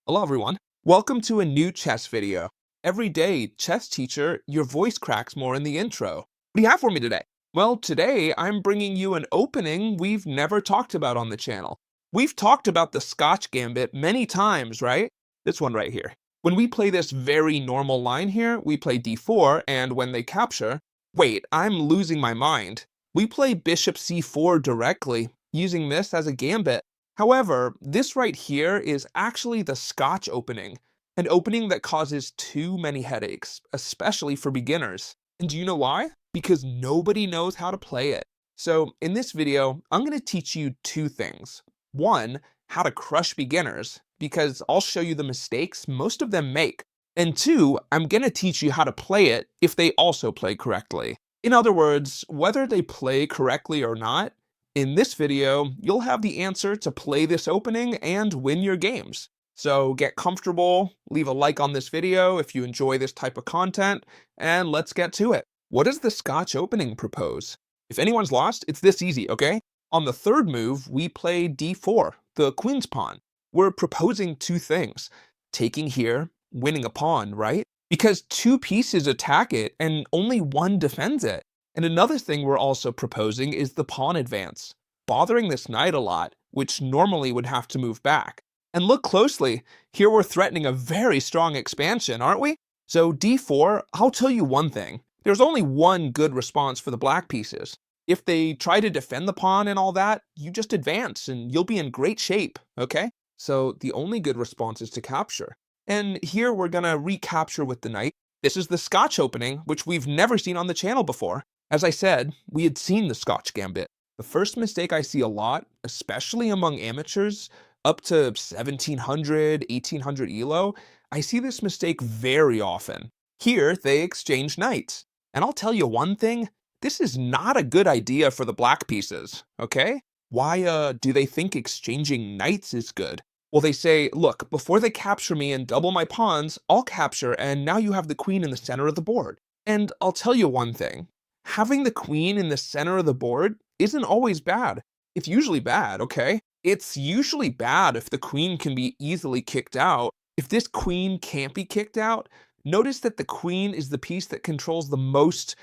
Hello everyone. Welcome to a new chess video. Every day, chess teacher, your voice cracks more in the intro. What do you have for me today? Well, today I'm bringing you an opening we've never talked about on the channel. We've talked about the Scotch Gambit many times, right? This one right here. When we play this very normal line here, we play d4, and when they capture, wait, I'm losing my mind. We play bishop c4 directly, using this as a gambit. However, this right here is actually the Scotch opening, an opening that causes too many headaches, especially for beginners. And do you know why? Because nobody knows how to play it. So in this video, I'm going to teach you two things. One, how to crush beginners, because I'll show you the mistakes most of them make. And two, I'm going to teach you how to play it if they also play correctly. In other words, whether they play correctly or not, in this video, you'll have the answer to play this opening and win your games. So get comfortable, leave a like on this video if you enjoy this type of content, and let's get to it. What does the Scotch opening propose? If anyone's lost, it's this easy, okay? On the third move, we play d4, the queen's pawn. We're proposing two things. Taking here, winning a pawn, right? Because two pieces attack it and only one defends it. And another thing we're also proposing is the pawn advance, bothering this knight a lot, which normally would have to move back. And look closely, here we're threatening a very strong expansion, aren't we? So d4, I'll tell you one thing. There's only one good response for the black pieces. If they try to defend the pawn and all that, you just advance and you'll be in great shape, okay? So the only good response is to capture. And here we're gonna recapture with the knight. This is the Scotch opening, which we've never seen on the channel before. As I said, we had seen the Scotch Gambit. The first mistake I see a lot, especially among amateurs, up to 1700, 1800 ELO, I see this mistake very often. Here, they exchange knights. And I'll tell you one thing, this is not a good idea for the black pieces, okay? Why do they think exchanging knights is good? Well, they say, look, before they capture me and double my pawns, I'll capture, and now you have the queen in the center of the board. And I'll tell you one thing. Having the queen in the center of the board isn't always bad. It's usually bad, okay? It's usually bad if the queen can be easily kicked out. If this queen can't be kicked out, notice that the queen is the piece that controls the most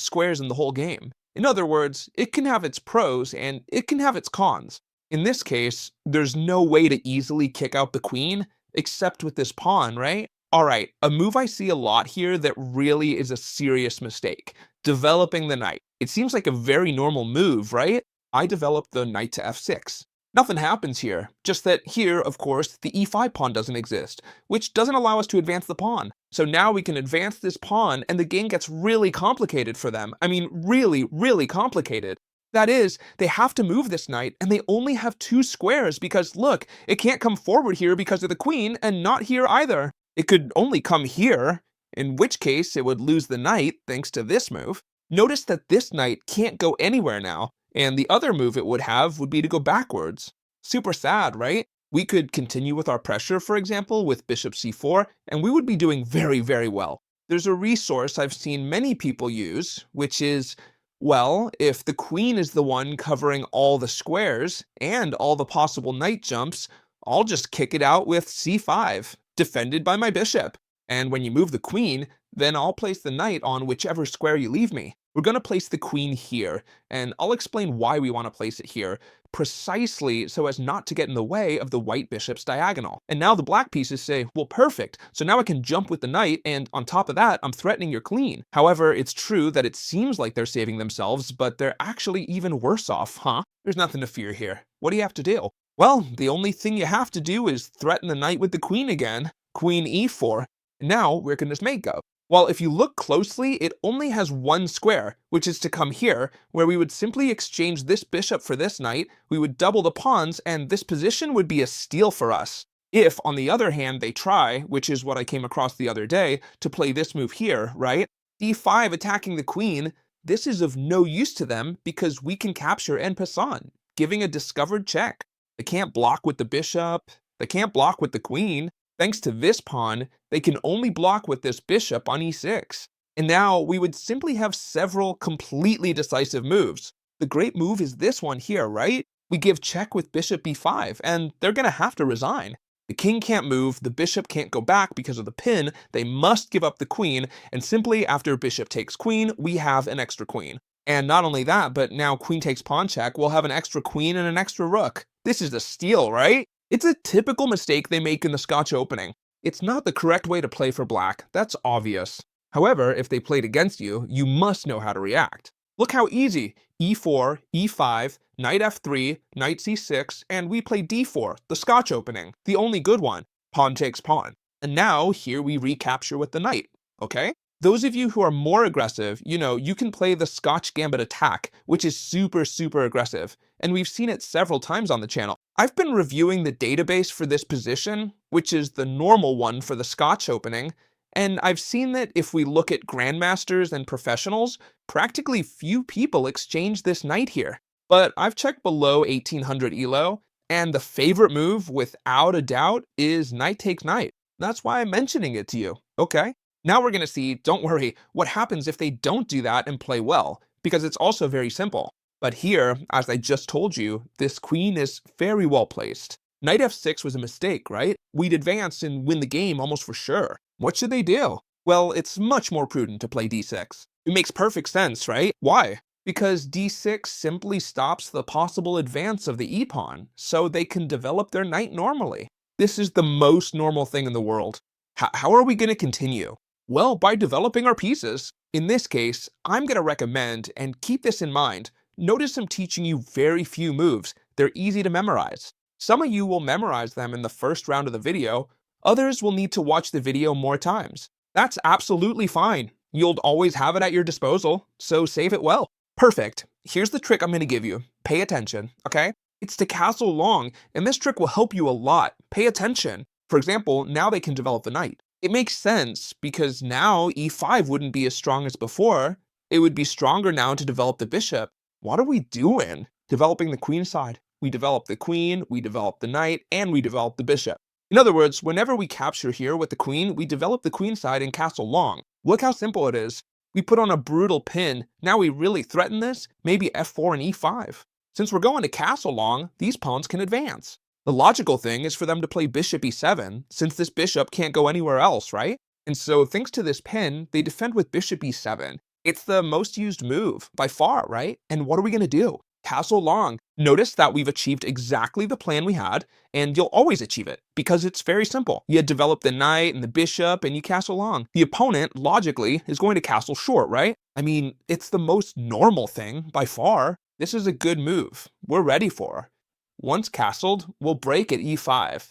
squares in the whole game. In other words, it can have its pros and it can have its cons. In this case, there's no way to easily kick out the queen except with this pawn, right? Alright, a move I see a lot here that really is a serious mistake. Developing the knight. It seems like a very normal move, right? I developed the knight to f6. Nothing happens here, just that here, of course, the e5 pawn doesn't exist, which doesn't allow us to advance the pawn. So now we can advance this pawn and the game gets really complicated for them. I mean, really, really complicated. That is, they have to move this knight and they only have two squares because look, it can't come forward here because of the queen and not here either. It could only come here, in which case it would lose the knight thanks to this move. Notice that this knight can't go anywhere now, and the other move it would have would be to go backwards. Super sad, right? We could continue with our pressure, for example, with bishop c4, and we would be doing very, very well. There's a resource I've seen many people use, which is, well, if the queen is the one covering all the squares and all the possible knight jumps, I'll just kick it out with c5, defended by my bishop. And when you move the queen, then I'll place the knight on whichever square you leave me. We're going to place the queen here, and I'll explain why we want to place it here, precisely so as not to get in the way of the white bishop's diagonal. And now the black pieces say, well, perfect, so now I can jump with the knight, and on top of that, I'm threatening your queen. However, it's true that it seems like they're saving themselves, but they're actually even worse off, huh? There's nothing to fear here. What do you have to do? Well, the only thing you have to do is threaten the knight with the queen again, queen e4. Now, where can this mate go? Well, if you look closely, it only has one square, which is to come here, where we would simply exchange this bishop for this knight, we would double the pawns, and this position would be a steal for us. If, on the other hand, they try, which is what I came across the other day, to play this move here, right? d5 attacking the queen, this is of no use to them because we can capture en passant, giving a discovered check. They can't block with the bishop, they can't block with the queen. Thanks to this pawn, they can only block with this bishop on e6. And now we would simply have several completely decisive moves. The great move is this one here, right? We give check with bishop b5, and they're gonna have to resign. The king can't move, the bishop can't go back because of the pin, they must give up the queen, and simply after bishop takes queen, we have an extra queen. And not only that, but now queen takes pawn check, we'll have an extra queen and an extra rook. This is a steal, right? It's a typical mistake they make in the Scotch opening. It's not the correct way to play for black, that's obvious. However, if they played against you, you must know how to react. Look how easy. e4, e5, knight f3, knight c6, and we play d4, the Scotch opening, the only good one. Pawn takes pawn. And now here we recapture with the knight, okay? Those of you who are more aggressive, you can play the Scotch Gambit attack, which is super aggressive, and we've seen it several times on the channel. I've been reviewing the database for this position, which is the normal one for the Scotch opening, and I've seen that if we look at grandmasters and professionals, practically few people exchange this knight here. But I've checked below 1800 ELO, and the favorite move, without a doubt, is knight takes knight. That's why I'm mentioning it to you, okay? Now we're gonna see, don't worry, what happens if they don't do that and play well, because it's also very simple. But here, as I just told you, this queen is very well placed. Knight f6 was a mistake, right? We'd advance and win the game almost for sure. What should they do? Well, it's much more prudent to play d6. It makes perfect sense, right? Why? Because d6 simply stops the possible advance of the e-pawn, so they can develop their knight normally. This is the most normal thing in the world. How are we going to continue? Well, by developing our pieces. In this case, I'm going to recommend, and keep this in mind, notice I'm teaching you very few moves. They're easy to memorize. Some of you will memorize them in the first round of the video, others will need to watch the video more times. That's absolutely fine. You'll always have it at your disposal, so save it well. Perfect. Here's the trick I'm going to give you. Pay attention, okay? It's to castle long, and this trick will help you a lot. Pay attention. For example, now they can develop the knight. It makes sense because now e5 wouldn't be as strong as before. It would be stronger now to develop the bishop. What are we doing? Developing the queen side. We develop the queen, we develop the knight, and we develop the bishop. In other words, whenever we capture here with the queen, we develop the queen side and castle long. Look how simple it is. We put on a brutal pin. Now we really threaten this, maybe f4 and e5. Since we're going to castle long, these pawns can advance. The logical thing is for them to play bishop e7, since this bishop can't go anywhere else, right? And so thanks to this pin, they defend with bishop e7. It's the most used move, by far, right? And what are we going to do? Castle long. Notice that we've achieved exactly the plan we had, and you'll always achieve it, because it's very simple. You develop the knight and the bishop, and you castle long. The opponent, logically, is going to castle short, right? I mean, it's the most normal thing, by far. This is a good move. We're ready for her. Once castled, we'll break at e5.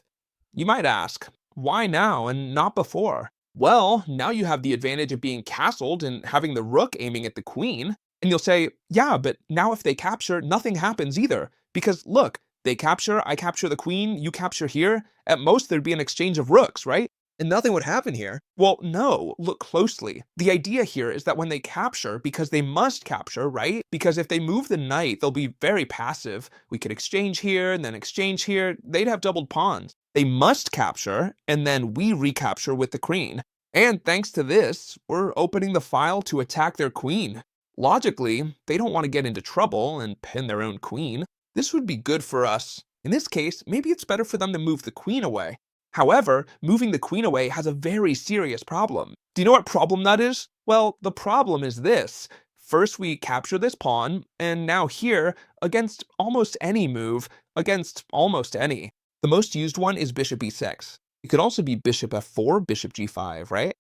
You might ask, why now and not before? Well, now you have the advantage of being castled and having the rook aiming at the queen. And you'll say, yeah, but now if they capture, nothing happens either. Because look, they capture, I capture the queen, you capture here. At most, there'd be an exchange of rooks, right? And nothing would happen here. Well, no, look closely. The idea here is that when they capture, because they must capture, right? Because if they move the knight, they'll be very passive. We could exchange here and then exchange here. They'd have doubled pawns. They must capture, and then we recapture with the queen. And thanks to this, we're opening the file to attack their queen. Logically, they don't want to get into trouble and pin their own queen. This would be good for us. In this case, maybe it's better for them to move the queen away. However, moving the queen away has a very serious problem. Do you know what problem that is? Well, the problem is this. First we capture this pawn, and now here, against almost any move, against almost any. The most used one is bishop e6. It could also be bishop f4, bishop g5, right?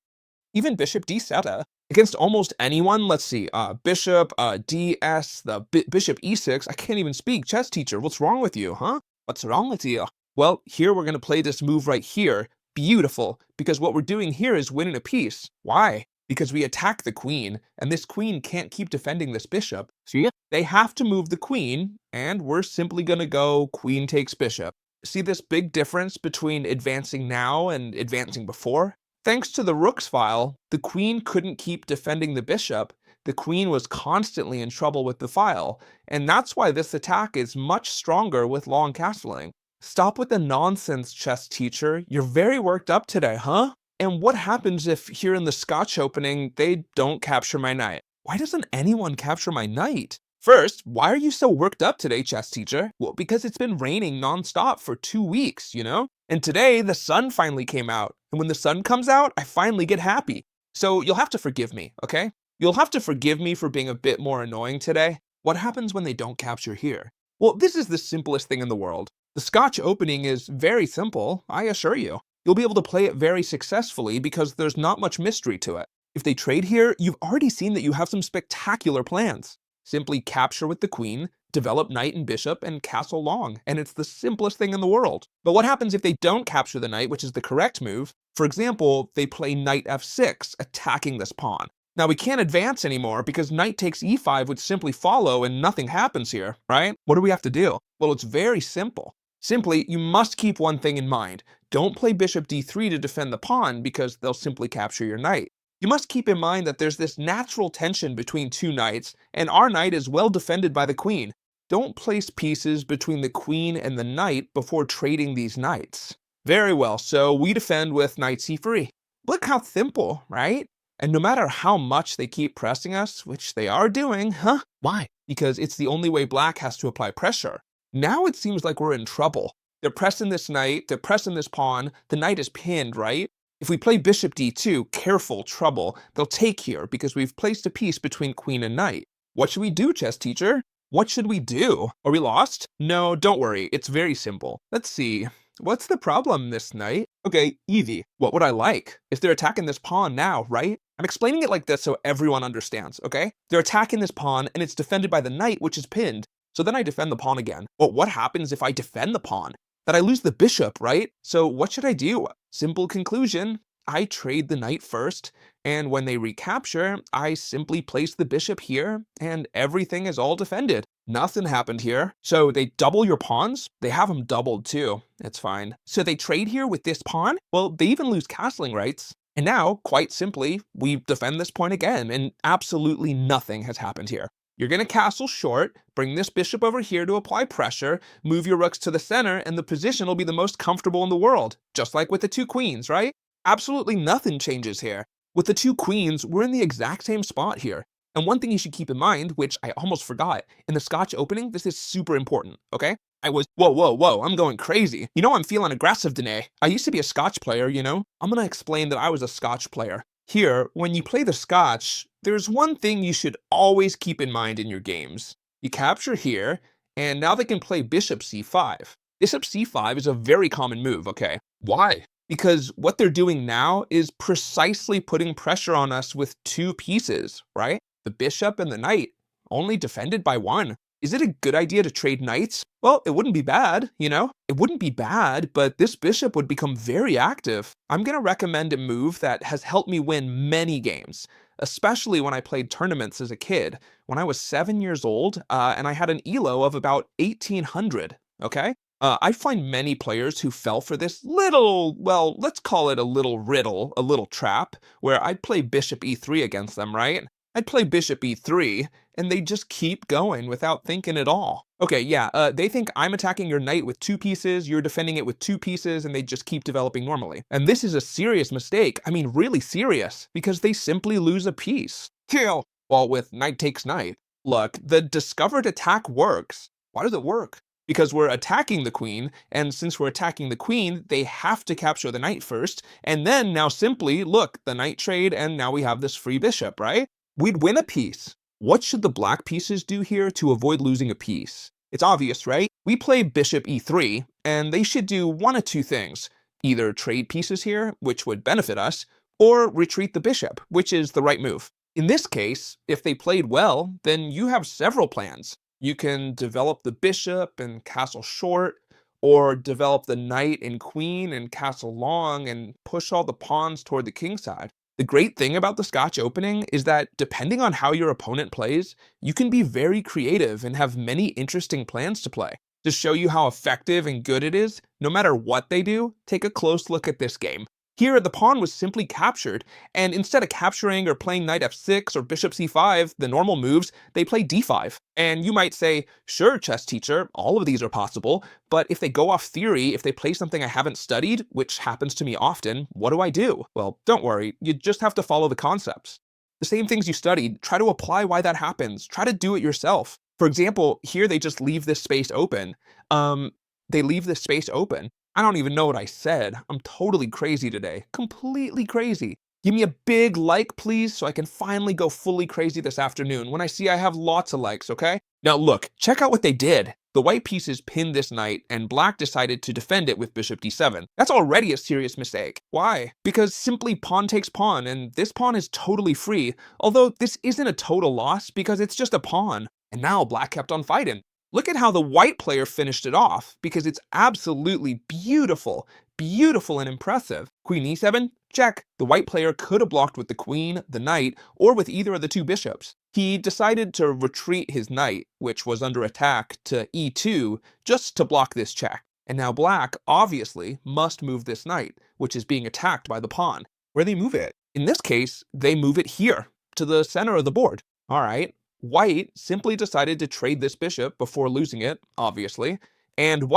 Even bishop d7. Against almost anyone, let's see, bishop, ds, bishop e6. I can't even speak, chess teacher. What's wrong with you, huh? What's wrong with you? Well, here we're going to play this move right here. Beautiful, because what we're doing here is winning a piece. Why? Because we attack the queen, and this queen can't keep defending this bishop. See? They have to move the queen, and we're simply going to go queen takes bishop. See this big difference between advancing now and advancing before? Thanks to the rook's file, the queen couldn't keep defending the bishop. The queen was constantly in trouble with the file, and that's why this attack is much stronger with long castling. Stop with the nonsense, chess teacher. You're very worked up today, huh? And what happens if here in the Scotch opening, they don't capture my knight? Why doesn't anyone capture my knight? First, why are you so worked up today, chess teacher? Well, because it's been raining nonstop for 2 weeks, you know? And today, the sun finally came out. And when the sun comes out, I finally get happy. So you'll have to forgive me, okay? You'll have to forgive me for being a bit more annoying today. What happens when they don't capture here? Well, this is the simplest thing in the world. The Scotch opening is very simple, I assure you. You'll be able to play it very successfully because there's not much mystery to it. If they trade here, you've already seen that you have some spectacular plans. Simply capture with the queen, develop knight and bishop, and castle long, and it's the simplest thing in the world. But what happens if they don't capture the knight, which is the correct move? For example, they play knight f6, attacking this pawn. Now we can't advance anymore because knight takes e5 would simply follow and nothing happens here, right? What do we have to do? Well, it's very simple. Simply, you must keep one thing in mind. Don't play bishop d3 to defend the pawn because they'll simply capture your knight. You must keep in mind that there's this natural tension between two knights, and our knight is well defended by the queen. Don't place pieces between the queen and the knight before trading these knights. Very well, so we defend with knight c3. Look how simple, right? And no matter how much they keep pressing us, which they are doing, huh? Why? Because it's the only way black has to apply pressure. Now it seems like we're in trouble. They're pressing this knight, they're pressing this pawn, the knight is pinned, right? If we play bishop d2, careful, trouble, they'll take here because we've placed a piece between queen and knight. What should we do, chess teacher? What should we do? Are we lost? No, don't worry, it's very simple. Let's see. What's the problem, this knight? Okay, easy. What would I like? If they're attacking this pawn now, right? I'm explaining it like this so everyone understands, okay? They're attacking this pawn and it's defended by the knight, which is pinned. So then I defend the pawn again. Well, what happens if I defend the pawn? That I lose the bishop, right? So what should I do? Simple conclusion. I trade the knight first, and when they recapture, I simply place the bishop here, and everything is all defended. Nothing happened here. So they double your pawns? They have them doubled too. It's fine. So they trade here with this pawn? Well, they even lose castling rights. And now, quite simply, we defend this point again, and absolutely nothing has happened here. You're going to castle short, bring this bishop over here to apply pressure, move your rooks to the center, and the position will be the most comfortable in the world, just like with the two queens, right? Absolutely nothing changes here. With the two queens, we're in the exact same spot here. And one thing you should keep in mind, which I almost forgot, in the Scotch opening, this is super important, okay? Whoa, I'm going crazy. You know I'm feeling aggressive today. I used to be a Scotch player, you know? I'm gonna explain that I was a Scotch player. Here, when you play the Scotch, there's one thing you should always keep in mind in your games. You capture here, and now they can play bishop c5. Bishop c5 is a very common move, okay? Why? Because what they're doing now is precisely putting pressure on us with two pieces, right? The bishop and the knight, only defended by one. Is it a good idea to trade knights? Well, it wouldn't be bad, you know? It wouldn't be bad, but this bishop would become very active. I'm gonna recommend a move that has helped me win many games, especially when I played tournaments as a kid, when I was 7 years old, and I had an ELO of about 1800, okay? I find many players who fell for this little, well, let's call it a little riddle, a little trap, where I'd play bishop e3 against them, right? I'd play bishop e3, and they just keep going without thinking at all. Okay, yeah, they think I'm attacking your knight with two pieces, you're defending it with two pieces, and they just keep developing normally. And this is a serious mistake, I mean really serious, because they simply lose a piece. Kill! Well, with knight takes knight. Look, the discovered attack works. Why does it work? Because we're attacking the queen, and since we're attacking the queen, they have to capture the knight first, and then now simply, look, the knight trade, and now we have this free bishop, right? We'd win a piece. What should the black pieces do here to avoid losing a piece? It's obvious, right? We play bishop e3, and they should do one of two things. Either trade pieces here, which would benefit us, or retreat the bishop, which is the right move. In this case, if they played well, then you have several plans. You can develop the bishop and castle short, or develop the knight and queen and castle long and push all the pawns toward the king side. The great thing about the Scotch opening is that depending on how your opponent plays, you can be very creative and have many interesting plans to play. To show you how effective and good it is, no matter what they do, take a close look at this game. Here, the pawn was simply captured, and instead of capturing or playing knight f6 or bishop c5, the normal moves, they play d5. And you might say, sure, chess teacher, all of these are possible, but if they go off theory, if they play something I haven't studied, which happens to me often, what do I do? Well, don't worry, you just have to follow the concepts. The same things you studied, try to apply why that happens, try to do it yourself. For example, here they just leave this space open. Um, they leave this space open. I don't even know what I said. I'm totally crazy today. Completely crazy. Give me a big like, please, so I can finally go fully crazy this afternoon when I see I have lots of likes, okay? Now look, check out what they did. The white pieces pinned this knight, and black decided to defend it with bishop d7. That's already a serious mistake. Why? Because simply pawn takes pawn, and this pawn is totally free, although this isn't a total loss because it's just a pawn. And now black kept on fighting. Look at how the white player finished it off, because it's absolutely beautiful. Beautiful and impressive. Queen e7, check. The white player could have blocked with the queen, the knight, or with either of the two bishops. He decided to retreat his knight, which was under attack, to e2, just to block this check. And now black, obviously, must move this knight, which is being attacked by the pawn. Where they move it? In this case, they move it here, to the center of the board. All right. White simply decided to trade this bishop before losing it, obviously, and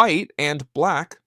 black,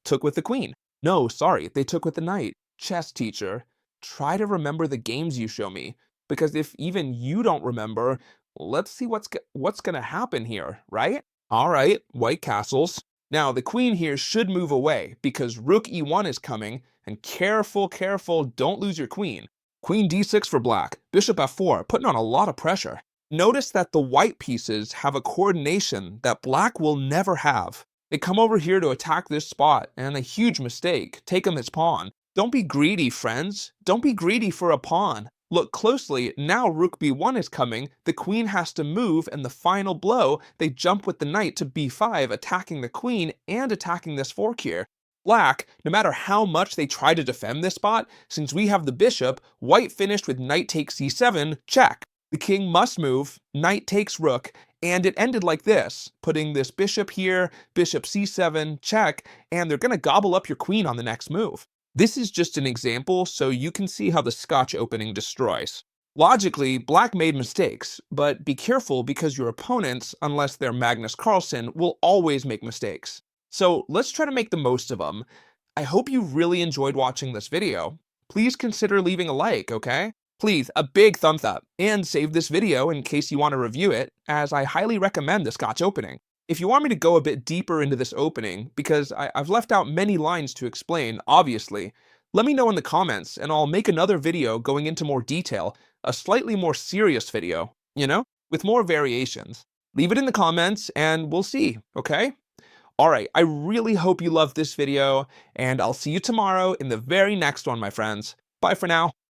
took with the queen. No, sorry, they took with the knight. Chess teacher, try to remember the games you show me, because if even you don't remember, let's see what's gonna happen here, right? All right, white castles. Now, the queen here should move away, because rook e1 is coming, and careful, careful, don't lose your queen. Queen d6 for black, bishop f4, putting on a lot of pressure. Notice that the white pieces have a coordination that black will never have. They come over here to attack this spot, and a huge mistake, take him as pawn. Don't be greedy, friends. Don't be greedy for a pawn. Look closely, now rook b1 is coming, the queen has to move, and the final blow, they jump with the knight to b5, attacking the queen and attacking this fork here. Black, no matter how much they try to defend this spot, since we have the bishop, white finished with knight takes c7, check. The king must move, knight takes rook, and it ended like this, putting this bishop here, bishop c7, check, and they're going to gobble up your queen on the next move. This is just an example so you can see how the Scotch opening destroys. Logically, black made mistakes, but be careful because your opponents, unless they're Magnus Carlsen, will always make mistakes. So let's try to make the most of them. I hope you really enjoyed watching this video. Please consider leaving a like, okay? Please, a big thumbs up, and save this video in case you want to review it, as I highly recommend the Scotch opening. If you want me to go a bit deeper into this opening, because I've left out many lines to explain, obviously, let me know in the comments, and I'll make another video going into more detail, a slightly more serious video, with more variations. Leave it in the comments, and we'll see, okay? Alright, I really hope you loved this video, and I'll see you tomorrow in the very next one, my friends. Bye for now.